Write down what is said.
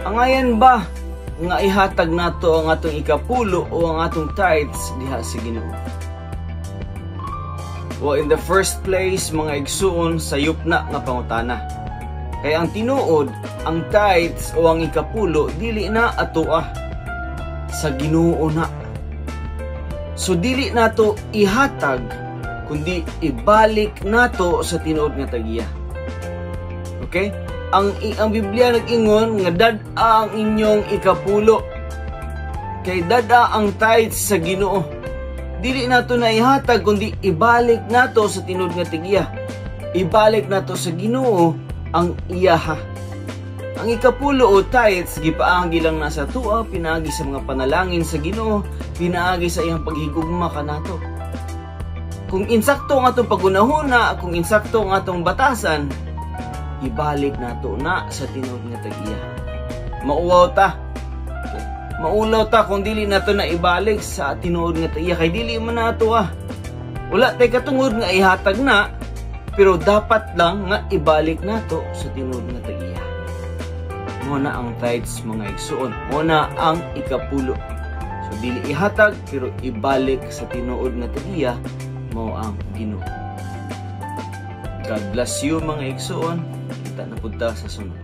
Angayan ba nga ihatag nato ang atong ikapulo o ang atong tithes diha sa Ginoo? Well, in the first place, mga igsuon, sayop na nga pangutana. Kaya ang tinuod, ang tithes o ang ikapulo, dili na atoa. Sa Ginoo na. So, dili nato ihatag, kundi ibalik nato sa tinuod nga tagiya. Okay? Ang Biblia nag-ingon nga dad-a ang inyong ikapulo. Kay dad-a ang tithes sa Ginoo. Dili nato na ihatag kundi ibalik nato sa tinuod nga tagiya. Ibalik nato sa Ginoo ang iyaha. Ang ikapulo o tithes gipaagi lang na sa tuwa, pinaagi sa mga panalangin sa Ginoo, pinaagi sa iyang paghigugma kanato. Kung insakto ang atong pagunahuna, kung insakto ang atong batasan, ibalik nato na sa tinuod nga tagiya. Mauwaw ta. Maulaw ta kung dili nato na ibalik sa tinuod nga tagiya, kay dili man nato wala tay katungod nga ihatag na, pero dapat lang nga ibalik nato sa tinuod nga tagiya. Mo na ang tithes, mga igsuon. Mo na ang ikapulo. So dili ihatag pero ibalik sa tinuod nga tagiya, mo ang Ginoo. God bless you, mga igsuon. Kita na punta sa sunod.